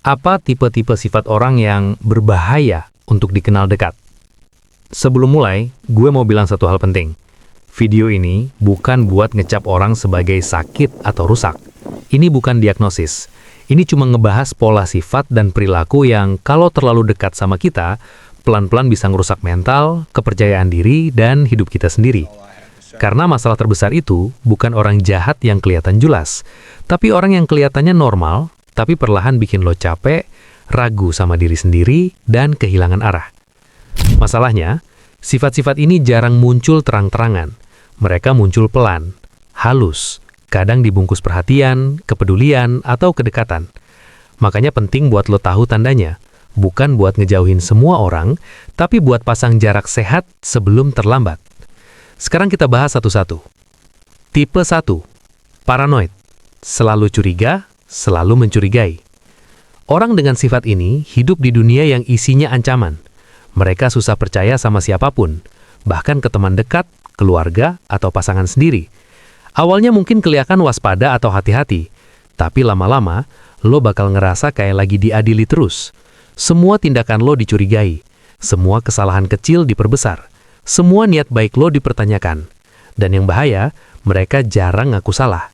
Apa tipe-tipe sifat orang yang berbahaya untuk dikenal dekat? Sebelum mulai, gue mau bilang satu hal penting. Video ini bukan buat ngecap orang sebagai sakit atau rusak. Ini bukan diagnosis. Ini cuma ngebahas pola sifat dan perilaku yang kalau terlalu dekat sama kita, pelan-pelan bisa ngerusak mental, kepercayaan diri, dan hidup kita sendiri. Karena masalah terbesar itu bukan orang jahat yang kelihatan jelas, tapi orang yang kelihatannya normal, tapi perlahan bikin lo capek, ragu sama diri sendiri, dan kehilangan arah. Masalahnya, sifat-sifat ini jarang muncul terang-terangan. Mereka muncul pelan, halus, kadang dibungkus perhatian, kepedulian, atau kedekatan. Makanya penting buat lo tahu tandanya, bukan buat ngejauhin semua orang, tapi buat pasang jarak sehat sebelum terlambat. Sekarang kita bahas satu-satu. Tipe 1, paranoid, selalu curiga, selalu mencurigai. Orang dengan sifat ini hidup di dunia yang isinya ancaman. Mereka susah percaya sama siapapun, bahkan ke teman dekat, keluarga, atau pasangan sendiri. Awalnya mungkin kelihatan waspada atau hati-hati, tapi lama-lama lo bakal ngerasa kayak lagi diadili terus. Semua tindakan lo dicurigai, semua kesalahan kecil diperbesar, semua niat baik lo dipertanyakan. Dan yang bahaya, mereka jarang ngaku salah.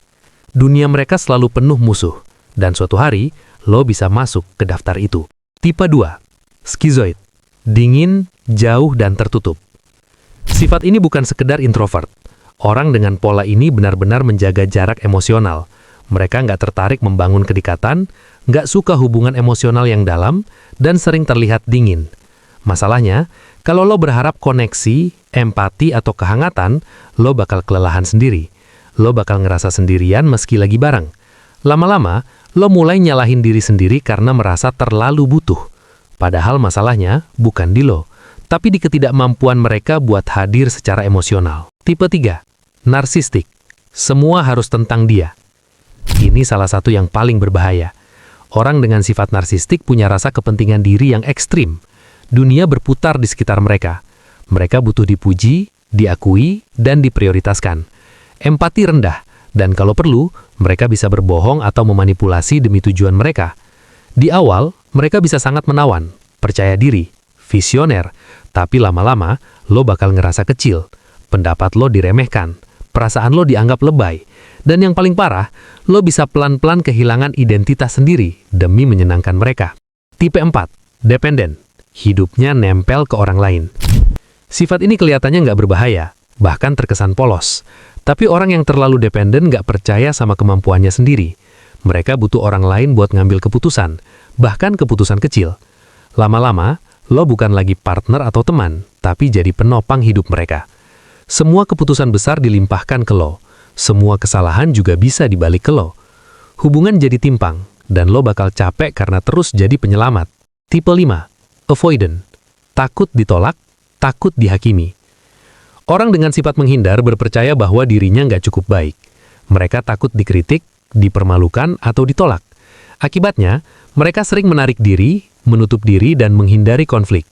Dunia mereka selalu penuh musuh, dan suatu hari, lo bisa masuk ke daftar itu. Tipe 2, skizoid, dingin, jauh, dan tertutup. Sifat ini bukan sekedar introvert. Orang dengan pola ini benar-benar menjaga jarak emosional. Mereka nggak tertarik membangun kedekatan, nggak suka hubungan emosional yang dalam, dan sering terlihat dingin. Masalahnya, kalau lo berharap koneksi, empati, atau kehangatan, lo bakal kelelahan sendiri. Lo bakal ngerasa sendirian meski lagi bareng. Lama-lama, lo mulai nyalahin diri sendiri karena merasa terlalu butuh. Padahal masalahnya bukan di lo, tapi di ketidakmampuan mereka buat hadir secara emosional. Tipe 3, narsistik. Semua harus tentang dia. Ini salah satu yang paling berbahaya. Orang dengan sifat narsistik punya rasa kepentingan diri yang ekstrim. Dunia berputar di sekitar mereka. Mereka butuh dipuji, diakui, dan diprioritaskan. Empati rendah, dan kalau perlu, mereka bisa berbohong atau memanipulasi demi tujuan mereka. Di awal, mereka bisa sangat menawan, percaya diri, visioner, tapi lama-lama, lo bakal ngerasa kecil. Pendapat lo diremehkan, perasaan lo dianggap lebay, dan yang paling parah, lo bisa pelan-pelan kehilangan identitas sendiri demi menyenangkan mereka. Tipe 4, dependen, hidupnya nempel ke orang lain. Sifat ini kelihatannya nggak berbahaya, bahkan terkesan polos. Tapi orang yang terlalu dependen nggak percaya sama kemampuannya sendiri. Mereka butuh orang lain buat ngambil keputusan, bahkan keputusan kecil. Lama-lama, lo bukan lagi partner atau teman, tapi jadi penopang hidup mereka. Semua keputusan besar dilimpahkan ke lo. Semua kesalahan juga bisa dibalik ke lo. Hubungan jadi timpang, dan lo bakal capek karena terus jadi penyelamat. Tipe 5, avoidant, takut ditolak, takut dihakimi. Orang dengan sifat menghindar berpercaya bahwa dirinya nggak cukup baik. Mereka takut dikritik, dipermalukan, atau ditolak. Akibatnya, mereka sering menarik diri, menutup diri, dan menghindari konflik.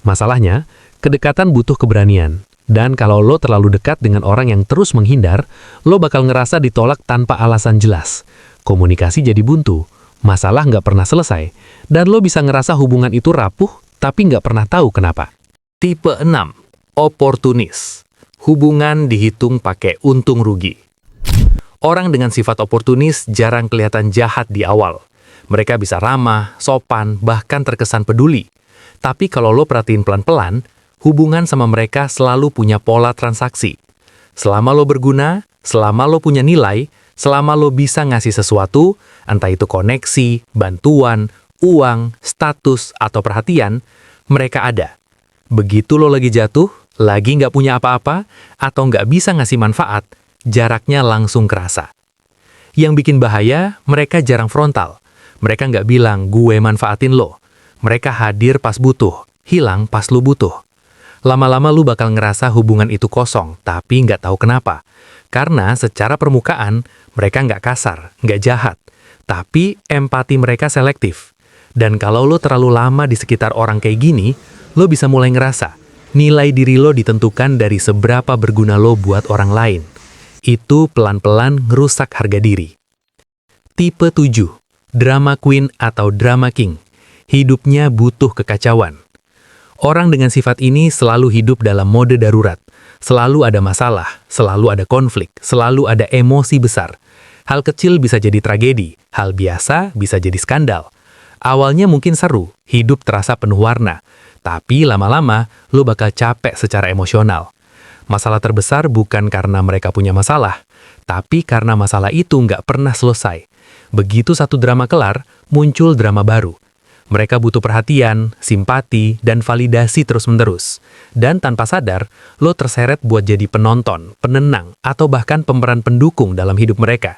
Masalahnya, kedekatan butuh keberanian. Dan kalau lo terlalu dekat dengan orang yang terus menghindar, lo bakal ngerasa ditolak tanpa alasan jelas. Komunikasi jadi buntu, masalah nggak pernah selesai, dan lo bisa ngerasa hubungan itu rapuh, tapi nggak pernah tahu kenapa. Tipe 6, oportunis. Hubungan dihitung pakai untung rugi. Orang dengan sifat oportunis jarang kelihatan jahat di awal. Mereka bisa ramah, sopan, bahkan terkesan peduli. Tapi kalau lo perhatiin pelan-pelan, hubungan sama mereka selalu punya pola transaksi. Selama lo berguna, selama lo punya nilai, selama lo bisa ngasih sesuatu, entah itu koneksi, bantuan, uang, status, atau perhatian, mereka ada. Begitu lo lagi jatuh, lagi nggak punya apa-apa, atau nggak bisa ngasih manfaat, jaraknya langsung kerasa. Yang bikin bahaya, mereka jarang frontal. Mereka nggak bilang, gue manfaatin lo. Mereka hadir pas butuh, hilang pas lo butuh. Lama-lama lu bakal ngerasa hubungan itu kosong, tapi nggak tahu kenapa. Karena secara permukaan, mereka nggak kasar, nggak jahat. Tapi empati mereka selektif. Dan kalau lo terlalu lama di sekitar orang kayak gini, lo bisa mulai ngerasa, nilai diri lo ditentukan dari seberapa berguna lo buat orang lain. Itu pelan-pelan ngerusak harga diri. Tipe 7, Drama queen atau drama king. Hidupnya butuh kekacauan. Orang dengan sifat ini selalu hidup dalam mode darurat. Selalu ada masalah, selalu ada konflik, selalu ada emosi besar. Hal kecil bisa jadi tragedi, hal biasa bisa jadi skandal. Awalnya mungkin seru, hidup terasa penuh warna. Tapi lama-lama, lo bakal capek secara emosional. Masalah terbesar bukan karena mereka punya masalah, tapi karena masalah itu nggak pernah selesai. Begitu satu drama kelar, muncul drama baru. Mereka butuh perhatian, simpati, dan validasi terus-menerus. Dan tanpa sadar, lo terseret buat jadi penonton, penenang, atau bahkan pemeran pendukung dalam hidup mereka.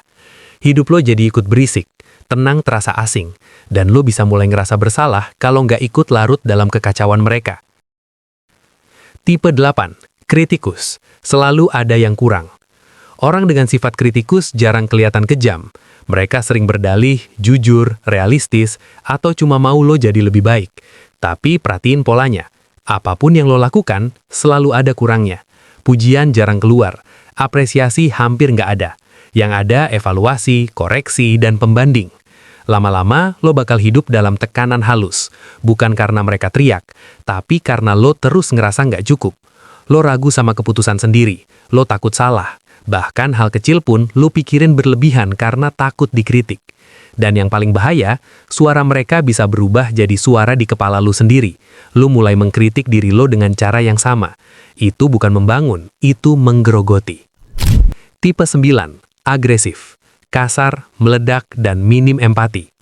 Hidup lo jadi ikut berisik, tenang terasa asing, dan lo bisa mulai ngerasa bersalah kalau nggak ikut larut dalam kekacauan mereka. Tipe 8. Kritikus. Selalu ada yang kurang. Orang dengan sifat kritikus jarang kelihatan kejam. Mereka sering berdalih, jujur, realistis, atau cuma mau lo jadi lebih baik. Tapi perhatiin polanya. Apapun yang lo lakukan, selalu ada kurangnya. Pujian jarang keluar. Apresiasi hampir nggak ada. Yang ada evaluasi, koreksi, dan pembanding. Lama-lama, lo bakal hidup dalam tekanan halus. Bukan karena mereka teriak, tapi karena lo terus ngerasa nggak cukup. Lo ragu sama keputusan sendiri, lo takut salah. Bahkan hal kecil pun lo pikirin berlebihan karena takut dikritik. Dan yang paling bahaya, suara mereka bisa berubah jadi suara di kepala lo sendiri. Lo mulai mengkritik diri lo dengan cara yang sama. Itu bukan membangun, itu menggerogoti. Tipe 9. Agresif. Kasar, meledak, dan minim empati.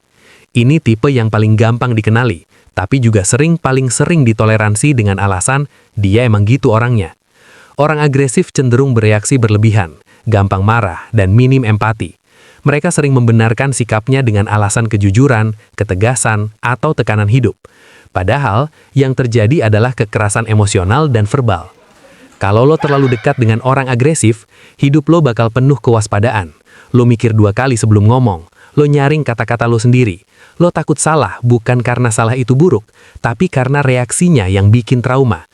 Ini tipe yang paling gampang dikenali, tapi juga paling sering ditoleransi dengan alasan dia emang gitu orangnya. Orang agresif cenderung bereaksi berlebihan, gampang marah, dan minim empati. Mereka sering membenarkan sikapnya dengan alasan kejujuran, ketegasan, atau tekanan hidup. Padahal, yang terjadi adalah kekerasan emosional dan verbal. Kalau lo terlalu dekat dengan orang agresif, hidup lo bakal penuh kewaspadaan. Lo mikir 2 kali sebelum ngomong. Lo nyaring kata-kata lo sendiri. Lo takut salah bukan karena salah itu buruk, tapi karena reaksinya yang bikin trauma.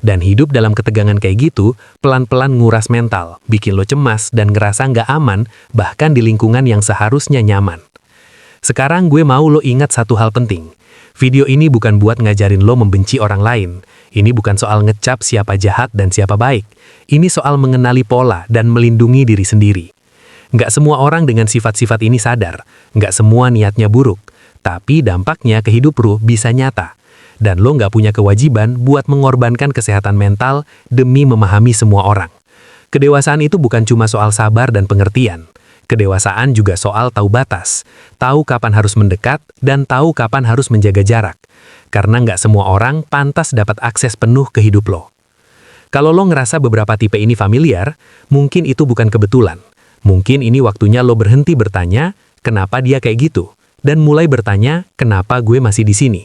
Dan hidup dalam ketegangan kayak gitu, pelan-pelan nguras mental, bikin lo cemas dan ngerasa nggak aman, bahkan di lingkungan yang seharusnya nyaman. Sekarang gue mau lo ingat satu hal penting. Video ini bukan buat ngajarin lo membenci orang lain. Ini bukan soal ngecap siapa jahat dan siapa baik. Ini soal mengenali pola dan melindungi diri sendiri. Nggak semua orang dengan sifat-sifat ini sadar. Nggak semua niatnya buruk. Tapi dampaknya ke hidup lo bisa nyata. Dan lo nggak punya kewajiban buat mengorbankan kesehatan mental demi memahami semua orang. Kedewasaan itu bukan cuma soal sabar dan pengertian. Kedewasaan juga soal tahu batas. Tahu kapan harus mendekat dan tahu kapan harus menjaga jarak. Karena nggak semua orang pantas dapat akses penuh ke hidup lo. Kalau lo ngerasa beberapa tipe ini familiar, mungkin itu bukan kebetulan. Mungkin ini waktunya lo berhenti bertanya, kenapa dia kayak gitu? Dan mulai bertanya, kenapa gue masih di sini?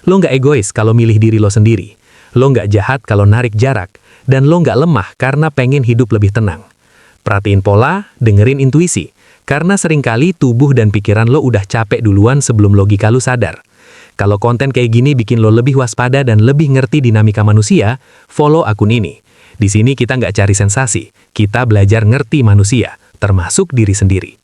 Lo nggak egois kalau milih diri lo sendiri. Lo nggak jahat kalau narik jarak. Dan lo nggak lemah karena pengen hidup lebih tenang. Perhatiin pola, dengerin intuisi. Karena seringkali tubuh dan pikiran lo udah capek duluan sebelum logika lo sadar. Kalau konten kayak gini bikin lo lebih waspada dan lebih ngerti dinamika manusia, follow akun ini. Di sini kita nggak cari sensasi, kita belajar ngerti manusia, termasuk diri sendiri.